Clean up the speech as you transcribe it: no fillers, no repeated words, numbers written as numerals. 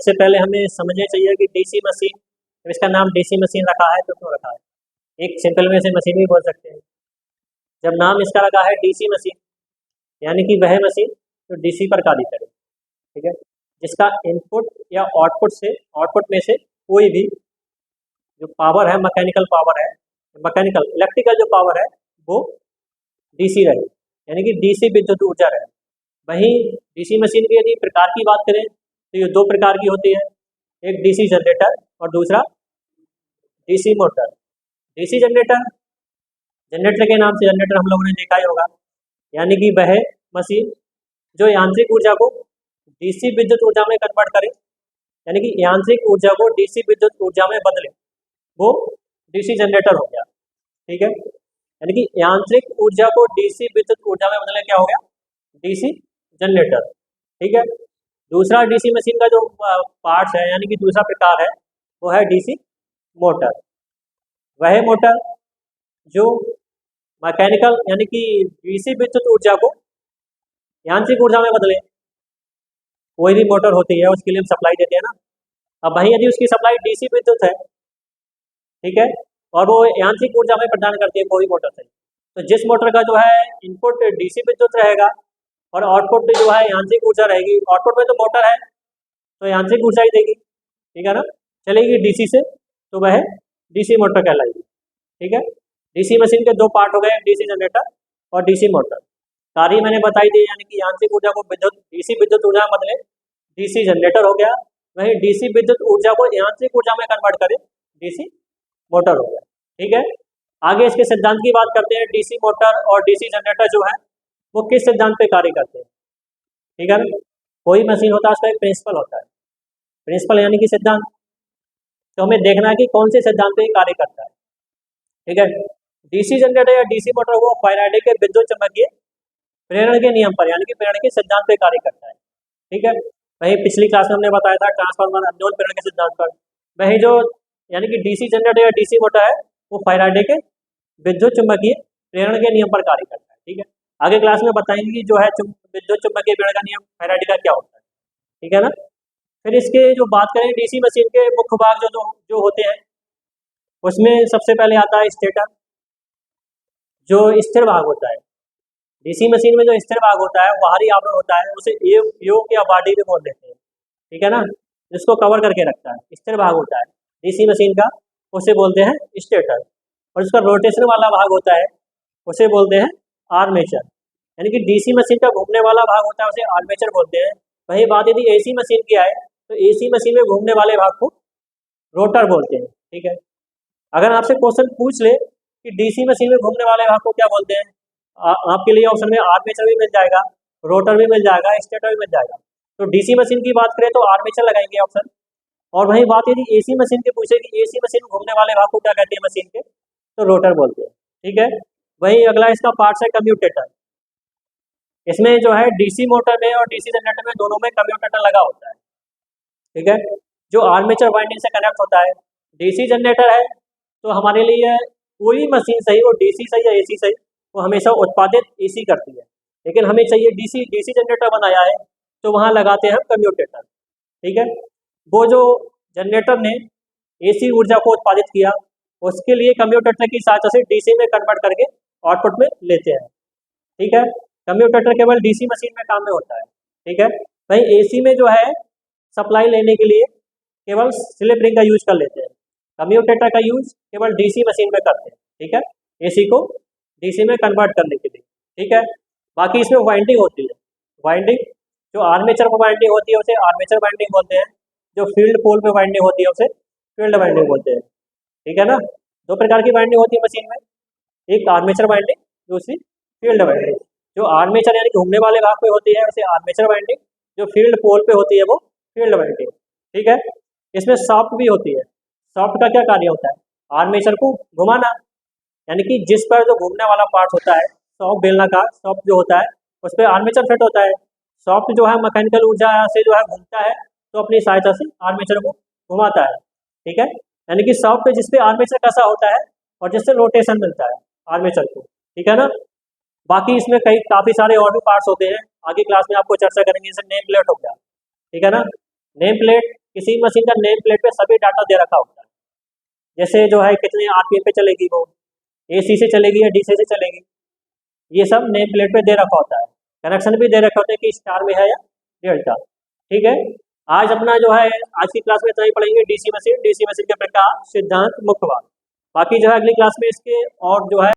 सबसे पहले हमें समझना चाहिए कि डीसी मशीन, जब इसका नाम डीसी मशीन रखा है तो क्यों रखा है। एक सिंपल में से मशीन भी बोल सकते हैं। जब नाम इसका लगा है डीसी मशीन, यानी कि वह मशीन जो डीसी पर कार्य करे, ठीक है, जिसका इनपुट या आउटपुट में से कोई भी जो पावर है, मैकेनिकल पावर है, मैकेनिकल इलेक्ट्रिकल जो पावर है वो डीसी रहे, यानी कि डीसी विद्युत ऊर्जा रहे। वहीं डीसी मशीन की यदि प्रकार की बात करें तो ये दो प्रकार की होती है, एक डीसी जनरेटर और दूसरा DC motor. DC generator, generator के नाम से जनरेटर हम लोगों ने देखा ही होगा, यानी कि वह मशीन जो यांत्रिक ऊर्जा को डीसी विद्युत ऊर्जा में कन्वर्ट करे, यानी कि यांत्रिक ऊर्जा को डीसी विद्युत ऊर्जा में बदले, वो डीसी जनरेटर हो गया। ठीक है, यानी कि यांत्रिक ऊर्जा को डीसी विद्युत ऊर्जा में बदले क्या हो गया, डीसी जनरेटर। ठीक है, दूसरा डीसी मशीन का जो पार्ट्स है, यानी कि दूसरा प्रकार है वो है डीसी मोटर। वह मोटर जो मैकेनिकल यानी कि डीसी विद्युत ऊर्जा को यांत्रिक ऊर्जा में बदले, कोई भी मोटर होती है उसके लिए हम सप्लाई देते हैं ना। अब वहीं यदि उसकी सप्लाई डीसी विद्युत है, ठीक है, और वो यांत्रिक ऊर्जा में प्रदान करती है कोई मोटर से, तो जिस मोटर का जो है इनपुट डीसी विद्युत रहेगा और आउटपुट जो है यांत्रिक ऊर्जा रहेगी, आउटपुट में तो मोटर है तो यांत्रिक ऊर्जा ही देगी, ठीक है ना, चलेगी डीसी से, तो वह डीसी मोटर कहलाएगी। ठीक है, डीसी मशीन के दो पार्ट हो गए, डीसी जनरेटर और डीसी मोटर। कार्य मैंने बताई दी, यानी कि यांत्रिक ऊर्जा को विद्युत डीसी विद्युत ऊर्जा में बदले, डीसी जनरेटर हो गया। वहीं डीसी विद्युत ऊर्जा को यांत्रिक ऊर्जा में कन्वर्ट करे, डीसी मोटर हो गया। ठीक है, आगे इसके सिद्धांत की बात करते हैं। डीसी मोटर और डीसी जनरेटर जो है वो किस सिद्धांत पे कार्य करते हैं। ठीक है, कोई मशीन होता है उसका एक प्रिंसिपल होता है, प्रिंसिपल यानी कि सिद्धांत, तो हमें देखना है कि कौन से सिद्धांत पे कार्य करता है। ठीक है, डीसी जनरेटर या डीसी मोटर वो फैराडे के विद्युत चुम्बकीय प्रेरण के नियम पर, यानी कि प्रेरण के सिद्धांत पे कार्य करता है। ठीक है, वही पिछली क्लास में हमने बताया था ट्रांसफार्मर अन्योन प्रेरण के सिद्धांत पर। वही जो यानी कि डीसी जनरेटर या डीसी मोटर है वो फैराडे के विद्युत चुम्बकीय प्रेरण के नियम पर कार्य करता है। ठीक है, आगे क्लास में बताएंगे कि जो है विद्युत चुम्बकीय प्रेरण का नियम फैराडे का क्या होता है। ठीक है ना। फिर इसके जो बात करें डीसी मशीन के मुख्य भाग जो होते हैं, उसमें सबसे पहले आता है स्टेटर, जो स्थिर भाग होता है। डीसी मशीन में जो स्थिर भाग होता है, बाहरी आवरण होता है, उसे योक या बॉडी भी बोल देते हैं। ठीक है ना, जिसको कवर करके रखता है, स्थिर भाग होता है डीसी मशीन का, उसे बोलते हैं स्टेटर। और उसका रोटेशन वाला भाग होता है, उसे बोलते हैं आर्मेचर। यानी कि डीसी मशीन का घूमने वाला भाग होता है उसे आर्मेचर बोलते हैं। वही बात यदि एसी मशीन की आए तो एसी मशीन में घूमने वाले भाग को रोटर बोलते हैं। ठीक है, अगर आपसे क्वेश्चन पूछ ले कि डीसी मशीन में घूमने वाले भाग को क्या बोलते हैं, आपके लिए ऑप्शन में आर्मेचर भी मिल जाएगा, रोटर भी मिल जाएगा, स्टेटर भी मिल जाएगा। तो डीसी मशीन की बात करें तो आर्मेचर लगाएंगे ऑप्शन। और वही बात यदि एसी मशीन की पूछे कि एसी मशीन में घूमने वाले भाग को क्या कहते हैं मशीन के, तो रोटर बोलते हैं। ठीक है, वही अगला इसका पार्ट्स है कम्यूटेटर। इसमें जो है डीसी मोटर में और डीसी जनरेटर में दोनों में कम्यूटेटर लगा होता है। ठीक है, जो आर्मेचर वाइंडिंग से कनेक्ट होता है। डीसी जनरेटर है तो हमारे लिए कोई मशीन सही, वो डीसी सही या एसी सही, वो हमेशा उत्पादित एसी करती है, लेकिन हमें चाहिए डीसी जनरेटर बनाया है तो वहाँ लगाते हैं कम्यूटेटर। ठीक है, वो जो जनरेटर ने एसी ऊर्जा को उत्पादित किया, उसके लिए कम्यूटेटर की सहायता से डीसी में कन्वर्ट करके आउटपुट में लेते हैं। ठीक है, कम्यूटेटर केवल डीसी मशीन में काम में होता है। ठीक है, वहीं एसी में जो है सप्लाई लेने के लिए केवल स्लिप रिंग का यूज कर लेते हैं, कम्यूटेटर का यूज केवल डीसी मशीन में करते हैं। ठीक है, एसी को डीसी में कन्वर्ट करने के लिए। ठीक है, बाकी इसमें वाइंडिंग होती है, वाइंडिंग जो आर्मेचर में वाइंडिंग होती है उसे आर्मेचर वाइंडिंग बोलते हैं, जो फील्ड पोल पे वाइंडिंग होती है उसे फील्ड वाइंडिंग बोलते हैं। ठीक है ना, दो प्रकार की वाइंडिंग होती है मशीन में, एक आर्मेचर वाइंडिंग, दूसरी फील्ड वाइंडिंग। जो आर्मेचर यानी घूमने वाले भाग पे होती है उसे आर्मेचर वाइंडिंग, जो फील्ड पोल पे होती है वो फील्ड वाइंडिंग। ठीक है, इसमें सॉफ्ट भी होती है। सॉफ्ट का क्या कार्य होता है, आर्मेचर को घुमाना, यानी कि जिस पर जो घूमने वाला पार्ट होता है, सॉफ्ट बेलनाकार सॉफ्ट जो होता है उस पर आर्मेचर फिट होता है। सॉफ्ट जो है मैकेनिकल ऊर्जा से जो है घूमता है, तो अपनी सहायता से आर्मेचर को घुमाता है। ठीक है, यानी कि सॉफ्ट पे जिस पे आर्मेचर कसा होता है और जिससे रोटेशन मिलता है आर्मेचर को। ठीक है ना, बाकी इसमें काफ़ी सारे और भी पार्ट्स होते हैं, आगे क्लास में आपको चर्चा करेंगे। जैसे नेम प्लेट हो गया, ठीक है ना, नेम प्लेट किसी मशीन का नेम प्लेट पे सभी डाटा दे रखा होता है, जैसे जो है कितने आरपीएम पे चलेगी, वो एसी से चलेगी या डीसी से चलेगी, ये सब नेम प्लेट पे दे रखा होता है। कनेक्शन भी दे रखा होता है कि स्टार में है या डेल्टा। ठीक है, आज अपना जो है आज की क्लास में इतना ही पढ़ेंगे, डीसी मशीन के प्रकार, सिद्धांत, मुख्य बात। बाकी जो है अगली क्लास में इसके और जो है